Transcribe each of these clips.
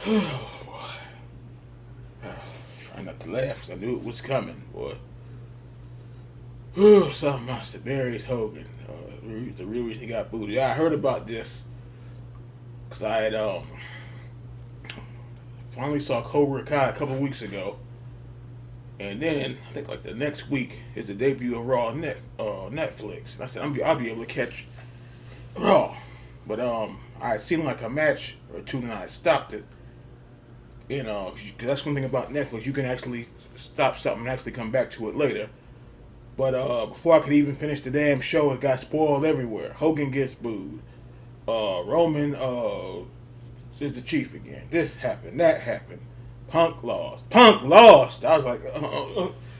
Oh, boy. Trying not to laugh because I knew it was coming, boy. Solomonster buries Hogan. The real reason he got booted. Yeah, I heard about this because I had finally saw Cobra Kai a couple weeks ago, and then I think like the next week is the debut of Raw on Netflix. And I said I'll be able to catch Raw, but I had seen like a match or two, and I stopped it. You know, because that's one thing about Netflix. You can actually stop something and actually come back to it later. But before I could even finish the damn show, it got spoiled everywhere. Hogan gets booed. Roman is the chief again. This happened. That happened. Punk lost. Punk lost. I was like,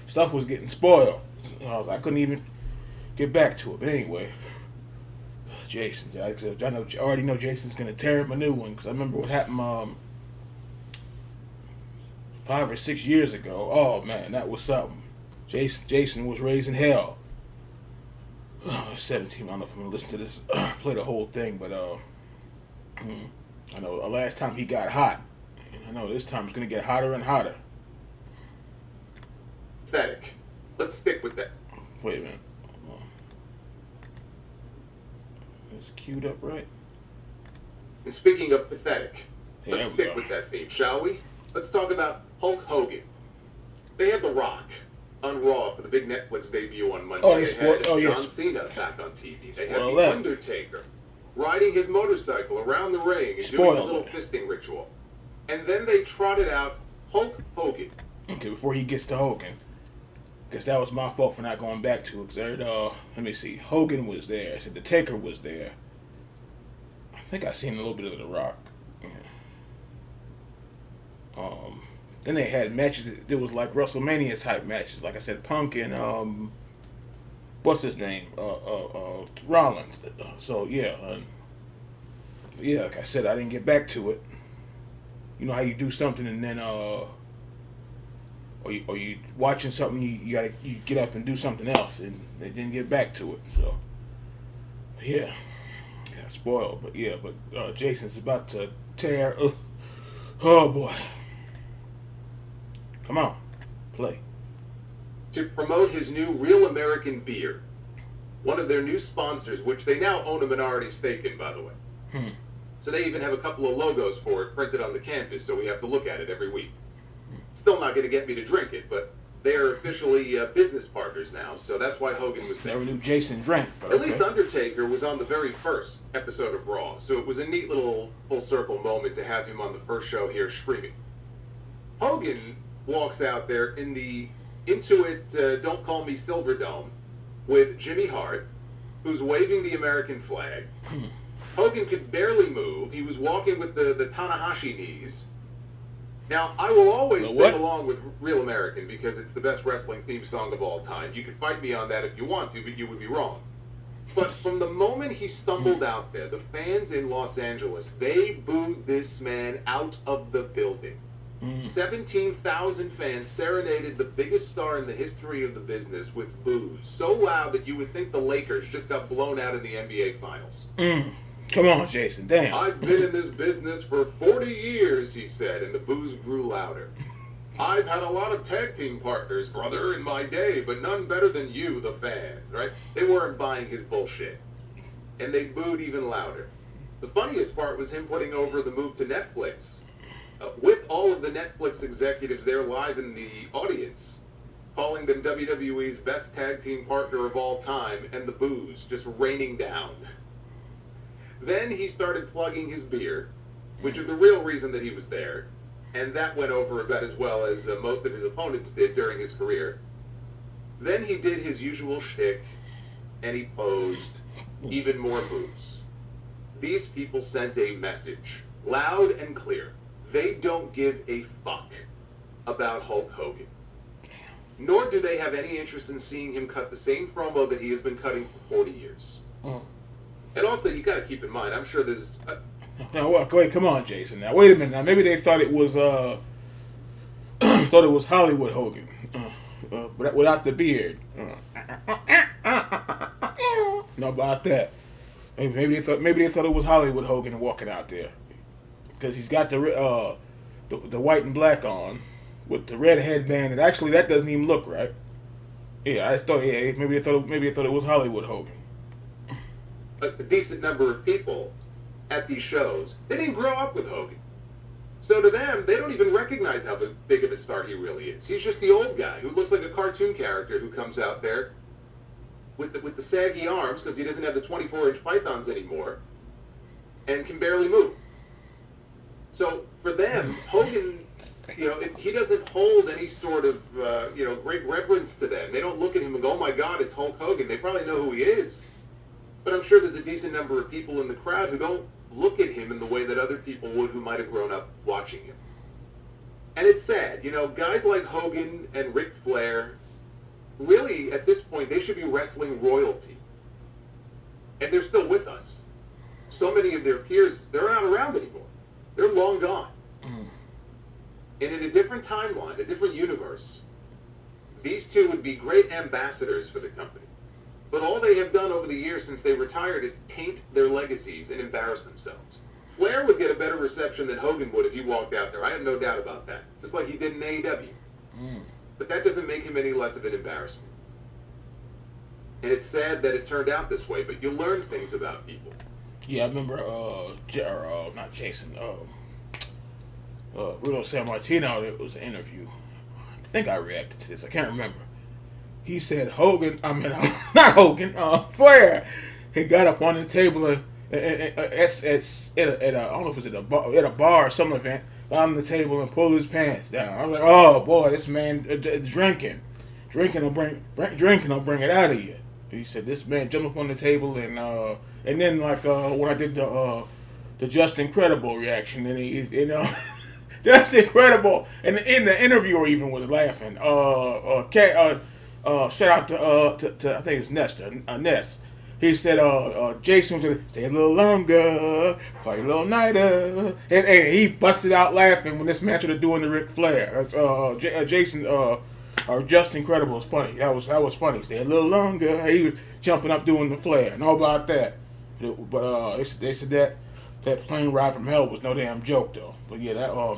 stuff was getting spoiled. I was like, I couldn't even get back to it. But anyway, Jason. I already know Jason's gonna tear up a new one because I remember what happened 5 or 6 years ago. Oh man, that was something. Jason was raising hell. I was 17. I don't know if I'm gonna listen to this, play the whole thing, but I know the last time he got hot. I know this time it's gonna get hotter and hotter. Pathetic. Let's stick with that. Wait a minute. It's queued up right. And speaking of pathetic, Yeah, let's stick with that theme, shall we? Let's talk about Hulk Hogan. They had The Rock on Raw for the big Netflix debut on Monday. Oh, they had John yes. Cena back on TV. They had Spoil The that. Undertaker riding his motorcycle around the ring and Spoil doing his little that. fisting ritual. And then they trotted out Hulk Hogan. Okay, before he gets to Hogan, because that was my fault for not going back to it. Because I heard, let me see, Hogan was there. I said the Taker was there. I think I seen a little bit of The Rock. Yeah. Then they had matches. There was like WrestleMania type matches. Like I said, Punk and what's his name? Rollins. So yeah, yeah. Like I said, I didn't get back to it. You know how you do something and then or you watching something, you get up and do something else, and they didn't get back to it. So yeah, spoiled. But yeah, but Jason's about to tear. Oh boy, come on, play. To promote his new Real American beer. One of their new sponsors, which they now own a minority stake in, by the way. So they even have a couple of logos for it printed on the canvas, so we have to look at it every week. Still not going to get me to drink it, but they are officially business partners now, so that's why Hogan was there. Never knew Jason drank, but At okay. least Undertaker was on the very first episode of Raw, so it was a neat little full circle moment to have him on the first show here screaming. Hogan walks out there in the Intuit Don't Call Me Silverdome with Jimmy Hart, who's waving the American flag. Hogan could barely move. He was walking with the Tanahashi knees. Now, I will always sing along with Real American because it's the best wrestling theme song of all time. You can fight me on that if you want to, but you would be wrong. But from the moment he stumbled out there, the fans in Los Angeles, they booed this man out of the building. 17,000 fans serenaded the biggest star in the history of the business with boos so loud that you would think the Lakers just got blown out in the NBA Finals. Come on, Jason, damn. I've been in this business for 40 years, he said, and the boos grew louder. I've had a lot of tag team partners, brother, in my day, but none better than you, the fans, right? They weren't buying his bullshit. And they booed even louder. The funniest part was him putting over the move to Netflix. With all of the Netflix executives there live in the audience, calling them WWE's best tag team partner of all time, and the boos just raining down. Then he started plugging his beer, which is the real reason that he was there, and that went over about as well as most of his opponents did during his career. Then he did his usual shtick, and he posed even more boos. These people sent a message, loud and clear. They don't give a fuck about Hulk Hogan. Nor do they have any interest in seeing him cut the same promo that he has been cutting for 40 years. And also, you got to keep in mind, I'm sure there's... Now, wait, come on, Jason. Now, wait a minute. Now, maybe they thought it was Hollywood Hogan, but without the beard. No, about that. Maybe they thought it was Hollywood Hogan walking out there, because he's got the the white and black on with the red headband, and actually that doesn't even look right. Yeah, I just thought maybe they thought it was Hollywood Hogan. A decent number of people at these shows, they didn't grow up with Hogan. So to them, they don't even recognize how big of a star he really is. He's just the old guy who looks like a cartoon character who comes out there with the saggy arms because he doesn't have the 24-inch pythons anymore and can barely move. So for them, Hogan, he doesn't hold any sort of, great reverence to them. They don't look at him and go, oh my God, it's Hulk Hogan. They probably know who he is. But I'm sure there's a decent number of people in the crowd who don't look at him in the way that other people would who might have grown up watching him. And it's sad. Guys like Hogan and Ric Flair, really, at this point, they should be wrestling royalty. And they're still with us. So many of their peers, they're not around anymore. They're long gone. And in a different timeline, a different universe, these two would be great ambassadors for the company. But all they have done over the years since they retired is taint their legacies and embarrass themselves. Flair would get a better reception than Hogan would if he walked out there. I have no doubt about that. Just like he did in AEW. But that doesn't make him any less of an embarrassment. And it's sad that it turned out this way, but you learn things about people. Yeah, I remember, not Jason, Bruno Sammartino, it was an interview. I think I reacted to this. I can't remember. He said not Hogan, Flair. He got up on the table at I don't know if it was at a bar or some event, got on the table and pulled his pants down. I was like, oh boy, this man drinking will bring it out of you. He said this man jumped up on the table and then when I did the Just Incredible reaction, and he Just Incredible, and in the interviewer even was laughing. Shout out to I think it was Ness. He said, Jason was going to stay a little longer, party a little nighter. And he busted out laughing when this man started doing the Ric Flair. Jason, or Just Incredible was funny. That was funny. Stay a little longer. He was jumping up doing the Flair. Know about that. But they said that plane ride from hell was no damn joke, though. But yeah,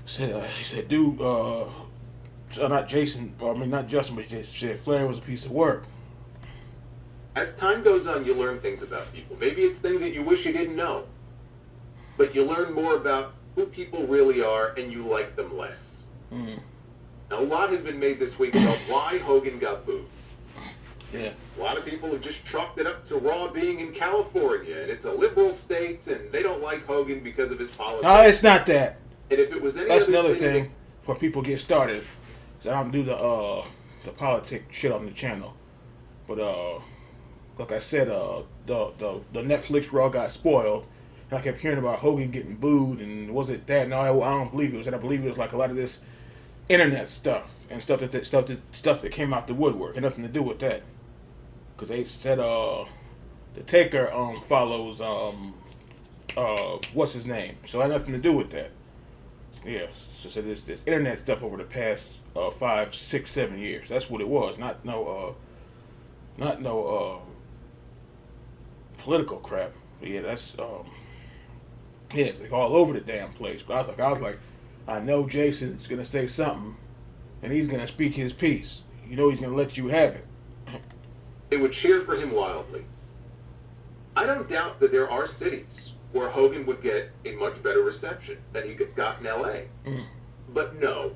he said, dude, not Jason, not Justin, but he said Flair was a piece of work. As time goes on, you learn things about people. Maybe it's things that you wish you didn't know. But you learn more about who people really are, and you like them less. Now, a lot has been made this week about why Hogan got booed. Yeah. A lot of people have just chalked it up to Raw being in California, and it's a liberal state, and they don't like Hogan because of his politics. No, it's not that. And if it was any That's other another city thing before people get started. So I don't do the politic shit on the channel. But like I said, the Netflix Raw got spoiled, and I kept hearing about Hogan getting booed, and was it that? No, I don't believe it was that. I believe it was like a lot of this internet stuff and stuff that came out the woodwork. Had nothing to do with that, because they said the Taker follows what's his name, so it had nothing to do with that. Yeah, so this internet stuff over the past 5, 6, 7 years. That's what it was. Not no political crap. But yeah, that's it's like all over the damn place. But I was like, I know Jason's gonna say something, and he's gonna speak his piece. He's gonna let you have it. they would cheer for him wildly. I don't doubt that there are cities where Hogan would get a much better reception than he got in L.A. But no,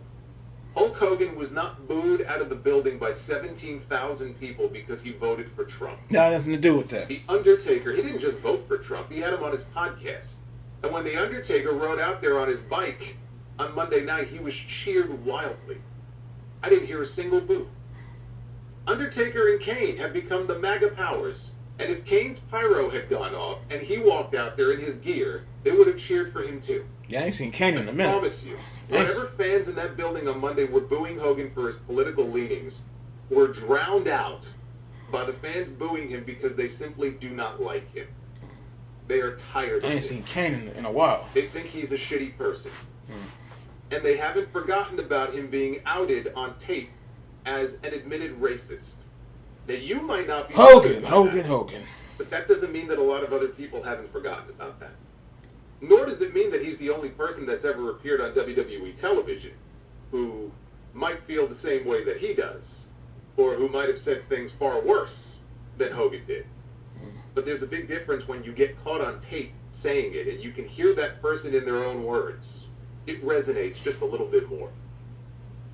Hulk Hogan was not booed out of the building by 17,000 people because he voted for Trump. No, nothing to do with that. The Undertaker, he didn't just vote for Trump, he had him on his podcast. And when The Undertaker rode out there on his bike on Monday night, he was cheered wildly. I didn't hear a single boo. Undertaker and Kane have become the MAGA powers, and if Kane's pyro had gone off and he walked out there in his gear, they would have cheered for him too. Yeah, I ain't seen Kane in a minute. I promise you, whatever fans in that building on Monday were booing Hogan for his political leanings were drowned out by the fans booing him because they simply do not like him. They are tired of him. I ain't seen Kane in a while. They think he's a shitty person. And they haven't forgotten about him being outed on tape as an admitted racist. That you might not be... Hogan. But that doesn't mean that a lot of other people haven't forgotten about that. Nor does it mean that he's the only person that's ever appeared on WWE television who might feel the same way that he does, or who might have said things far worse than Hogan did. But there's a big difference when you get caught on tape saying it and you can hear that person in their own words. It resonates just a little bit more.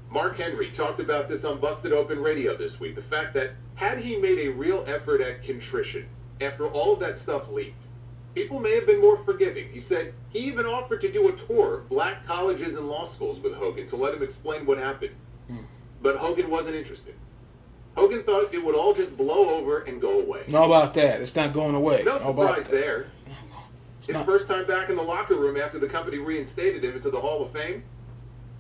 Mark Henry talked about this on Busted Open Radio this week. The fact that had he made a real effort at contrition after all of that stuff leaked, people may have been more forgiving. He said he even offered to do a tour of black colleges and law schools with Hogan to let him explain what happened. But Hogan wasn't interested. Hogan thought it would all just blow over and go away. How about that? It's not going away. No surprise there. His first time back in the locker room after the company reinstated him into the Hall of Fame,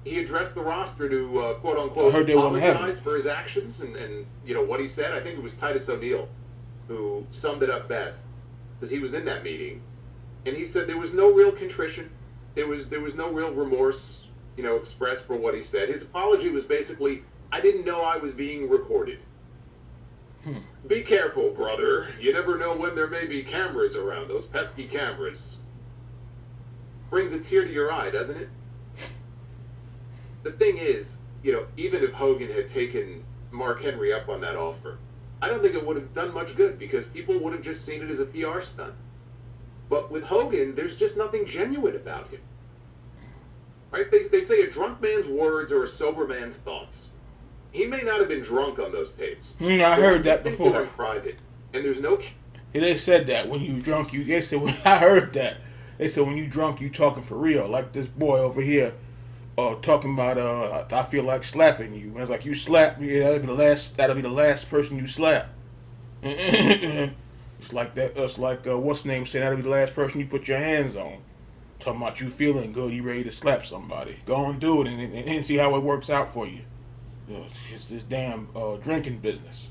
he addressed the roster to, quote-unquote, apologize for his actions and you know, what he said. I think it was Titus O'Neil who summed it up best, because he was in that meeting. And he said there was no real contrition. There was no real remorse, you know, expressed for what he said. His apology was basically, I didn't know I was being recorded. Be careful, brother. You never know when there may be cameras around, those pesky cameras. Brings a tear to your eye, doesn't it? The thing is, you know, even if Hogan had taken Mark Henry up on that offer, I don't think it would have done much good because people would have just seen it as a PR stunt. But with Hogan, there's just nothing genuine about him. Right? They say a drunk man's words are a sober man's thoughts. He may not have been drunk on those tapes. I heard that before. They're private, and there's no. Yeah, they said that when you drunk, They said I heard that. They said when you drunk, you talking for real. Like this boy over here, talking about I feel like slapping you. And it's like you slap me. That'll be the last. That'll be the last person you slap. It's like that. It's like what's the name saying that'll be the last person you put your hands on. Talking about you feeling good, you ready to slap somebody. Go and do it and see how it works out for you. You know, it's just this damn drinking business.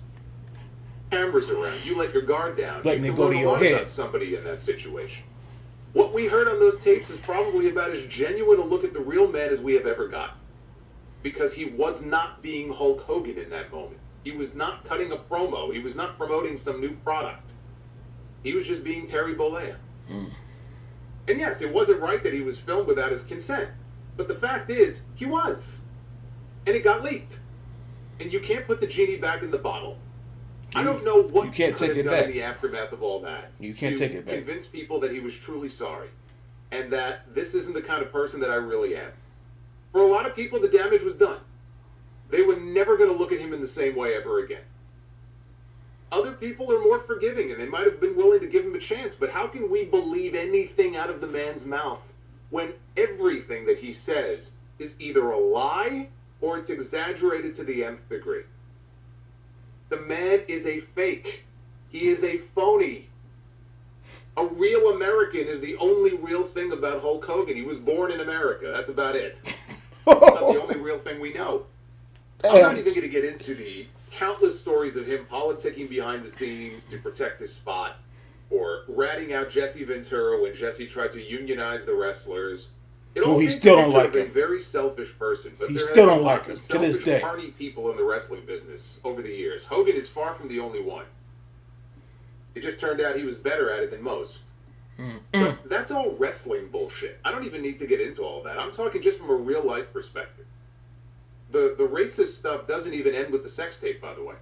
Cameras around, you let your guard down. Letting it go to your head. About somebody in that situation. What we heard on those tapes is probably about as genuine a look at the real man as we have ever got. Because he was not being Hulk Hogan in that moment. He was not cutting a promo. He was not promoting some new product. He was just being Terry Bollea. And yes, it wasn't right that he was filmed without his consent. But the fact is, he was. And it got leaked. And you can't put the genie back in the bottle. I don't know what you can't could take have it done back. in the aftermath of all that. You can't take it back. Convince people that he was truly sorry. And that this isn't the kind of person that I really am. For a lot of people, the damage was done. They were never going to look at him in the same way ever again. Other people are more forgiving, and they might have been willing to give him a chance, but how can we believe anything out of the man's mouth when everything that he says is either a lie or it's exaggerated to the nth degree? The man is a fake. He is a phony. A real American is the only real thing about Hulk Hogan. He was born in America. That's about it. That's not the only real thing we know. I'm not even going to get into the countless stories of him politicking behind the scenes to protect his spot, or ratting out Jesse Ventura when Jesse tried to unionize the wrestlers. He still don't like him. A very selfish person, but he there still have don't been like lots him of to this selfish, day. party people in the wrestling business over the years. Hogan is far from the only one. It just turned out he was better at it than most. But that's all wrestling bullshit. I don't even need to get into all that. I'm talking just from a real life perspective. The racist stuff doesn't even end with the sex tape, by the way.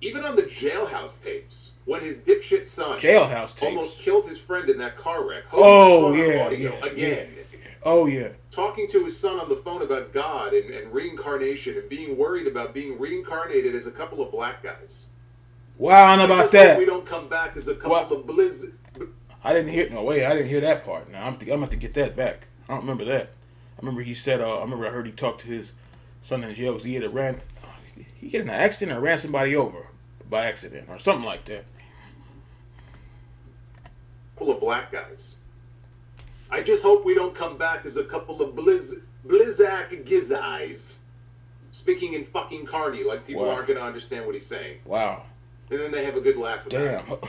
Even on the jailhouse tapes, when his dipshit son almost killed his friend in that car wreck. Again. Oh, yeah. Talking to his son on the phone about God and reincarnation and being worried about being reincarnated as a couple of black guys. Wow, I don't know about that. We don't come back as a couple of blizz. I didn't hear that part. Now I'm going to have to get that back. I don't remember that. I remember he said, I heard he talked to his son in jail because he get in an accident or ran somebody over by accident or something like that. Couple of black guys. I just hope we don't come back as a couple of blizzak gizzeyes. Speaking in fucking Carney, like people aren't going to understand what he's saying. Wow. And then they have a good laugh about it. Damn.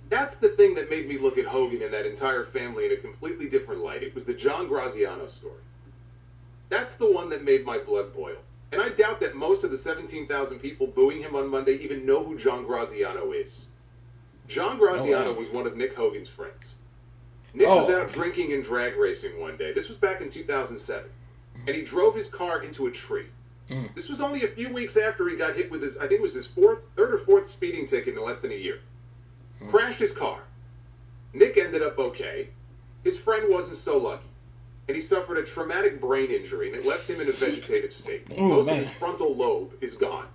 That's the thing that made me look at Hogan and that entire family in a completely different light. It was the John Graziano story. That's the one that made my blood boil. And I doubt that most of the 17,000 people booing him on Monday even know who John Graziano is. John Graziano was one of Nick Hogan's friends. Nick was Oh, out drinking and drag racing one day. This was back in 2007. And he drove his car into a tree. This was only a few weeks after he got hit with his, I think it was his third or fourth speeding ticket in less than a year. Crashed his car. Nick ended up okay. His friend wasn't so lucky. And he suffered a traumatic brain injury, and it left him in a vegetative state. Most of his frontal lobe is gone.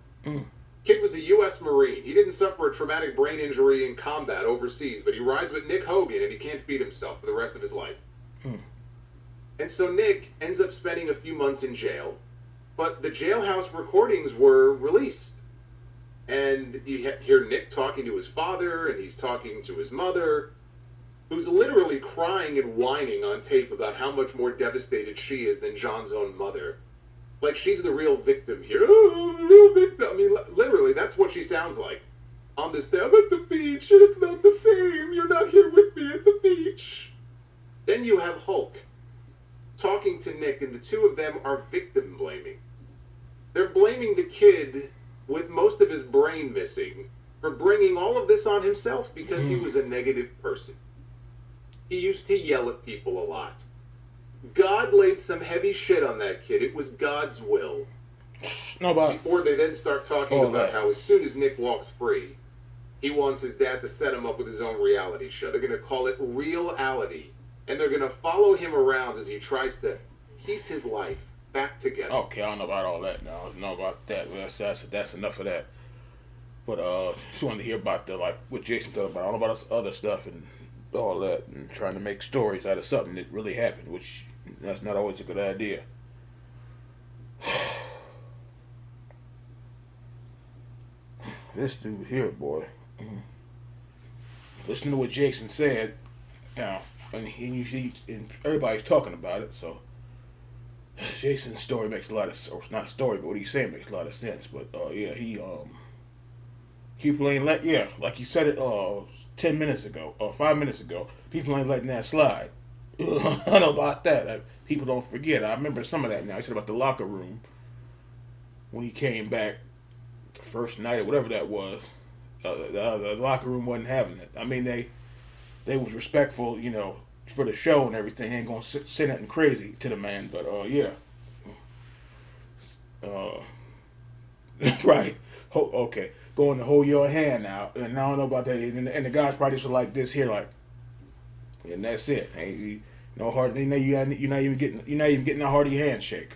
Kid was a U.S. Marine. He didn't suffer a traumatic brain injury in combat overseas, but he rides with Nick Hogan, and he can't feed himself for the rest of his life. And so Nick ends up spending a few months in jail, but the jailhouse recordings were released. And you hear Nick talking to his father, and he's talking to his mother, who's literally crying and whining on tape about how much more devastated she is than John's own mother. Like she's the real victim here. Oh, the real victim. I mean, literally, that's what she sounds like. On this day, I'm at the beach, and it's not the same. You're not here with me at the beach. Then you have Hulk talking to Nick, and the two of them are victim blaming. They're blaming the kid with most of his brain missing for bringing all of this on himself because he was a negative person. He used to yell at people a lot. God laid some heavy shit on that kid. It was God's will. Before they then start talking about how as soon as Nick walks free, he wants his dad to set him up with his own reality show. They're going to call it Reality. And they're going to follow him around as he tries to piece his life back together. Okay, I don't know about all that now. I don't know about that. That's enough of that. But just wanted to hear about what Jason thought about. I don't know about other stuff and all that, and trying to make stories out of something that really happened, which that's not always a good idea. This dude here, boy. Listen to what Jason said. Now, and everybody's talking about it, so Jason's story makes a lot of, or it's not a story, but what he's saying makes a lot of sense. But people ain't like he said it 10 minutes ago or 5 minutes ago. People ain't letting that slide. I don't know about that. People don't forget. I remember some of that now. He said about the locker room when he came back the first night or whatever that was. The locker room wasn't having it. I mean, they was respectful, for the show and everything. Ain't gonna say nothing crazy to the man, but right. Okay, going to hold your hand out, and I don't know about that. And the guys probably just like this here, like, and that's it. Hey, no hard. You're not even getting a hearty handshake.